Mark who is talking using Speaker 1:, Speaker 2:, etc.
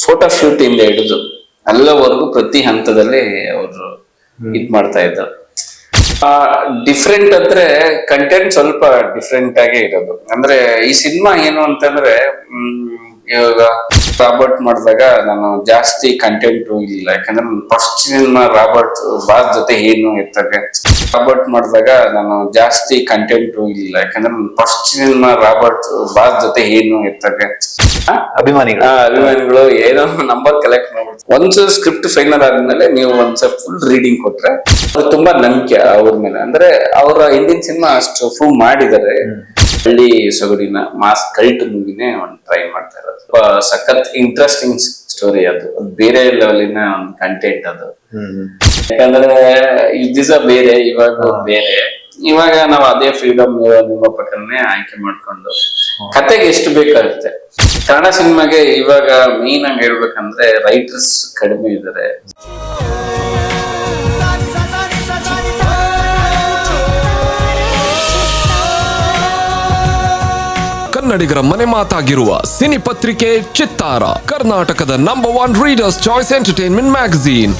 Speaker 1: Photo shoot ಇಂದ ಹಿಡಿದು ಎಲ್ಲವರೆಗೂ ಪ್ರತಿ ಹಂತದಲ್ಲಿ ಅವರು ಇದ್ ಮಾಡ್ತಾ ಇದ್ರು. ಡಿಫ್ರೆಂಟ್ ಅಂದ್ರೆ ಕಂಟೆಂಟ್ ಸ್ವಲ್ಪ ಡಿಫ್ರೆಂಟ್ ಆಗೇ ಇರೋದು. ಅಂದ್ರೆ ಈ ಸಿನಿಮಾ ಏನು ಅಂತಂದ್ರೆ ಇವಾಗ ರಾಬರ್ಟ್ ಮಾಡಿದಾಗ ನಾನು ಜಾಸ್ತಿ ಕಂಟೆಂಟ್ ಇಲ್ಲ, ಯಾಕಂದ್ರೆ ಫಸ್ಟ್ ಸಿನಿಮಾ ರಾಬರ್ಟ್ ಬಾಸ್ ಜೊತೆ ಏನು ಇರ್ತದೆ. ರಾಬರ್ಟ್ ಮಾಡಿದಾಗ ನಾನು ಜಾಸ್ತಿ ಕಂಟೆಂಟ್ ಇಲ್ಲ, ಯಾಕಂದ್ರೆ ಫಸ್ಟ್ ಸಿನಿಮಾ ರಾಬರ್ಟ್ ಬಾಸ್ ಜೊತೆ ಏನು ಇರ್ತದೆ. ಅಭಿಮಾನಿಗಳು ಏನೋ ನಂಬರ್ ಕಲೆಕ್ಟ್ ಮಾಡ್ಬಿಡ್ತಾರೆ. ಒಂದ್ಸ ಸ್ಕ್ರಿಪ್ಟ್ ಫೈನಲ್ ಆದ್ಮೇಲೆ ನೀವು ಒಂದ್ಸ ಫುಲ್ ರೀಡಿಂಗ್ ಕೊಟ್ರೆ ಅವ್ರು ತುಂಬಾ ನಂಬಿಕೆ ಅವ್ರ ಮೇಲೆ. ಅಂದ್ರೆ ಅವರ ಹಿಂದಿನ ಸಿನಿಮಾ ಅಷ್ಟು ಪ್ರೂವ್ ಮಾಡಿದ್ದಾರೆ. ಹಳ್ಳಿ ಸೊಗಡಿನ ಮಾಸ್ ಕಲ್ಟ್ ಮೂವಿನೇ ಒಂದು ಟ್ರೈ ಮಾಡ್ತಾ ಇರೋದು. ಸಖತ್ ಇಂಟ್ರೆಸ್ಟಿಂಗ್ ಸ್ಟೋರಿ ಅದು. ಬೇರೆ ಲೆವೆಲಿನ ಒಂದು ಕಂಟೆಂಟ್ ಅದು. ಯಾಕಂದ್ರೆ ದಿವಸ ಬೇರೆ, ಇವಾಗ ಬೇರೆ. ಇವಾಗ ನಾವು ಅದೇ ಫ್ರೀಡಮ್ ನಿಮ್ಮ ಪ್ರಕಾರನೇ ಆಯ್ಕೆ ಮಾಡ್ಕೊಂಡು ಕತೆಗೆ ಎಷ್ಟು ಬೇಕಾಗುತ್ತೆ. ಕನ್ನಡ ಸಿನಿಮಾಗೆ ಇವಾಗ ಮೇನ್ ಆಗಿ ಹೇಳ್ಬೇಕಂದ್ರೆ ರೈಟರ್ಸ್ ಕಡಿಮೆ ಇದ್ದಾರೆ.
Speaker 2: ಕನ್ನಡಿಗರ ಮನೆ ಮಾತಾಗಿರುವ ಸಿನಿ ಪತ್ರಿಕೆ ಚಿತ್ತಾರ, ಕರ್ನಾಟಕದ number 1 readers choice entertainment magazine.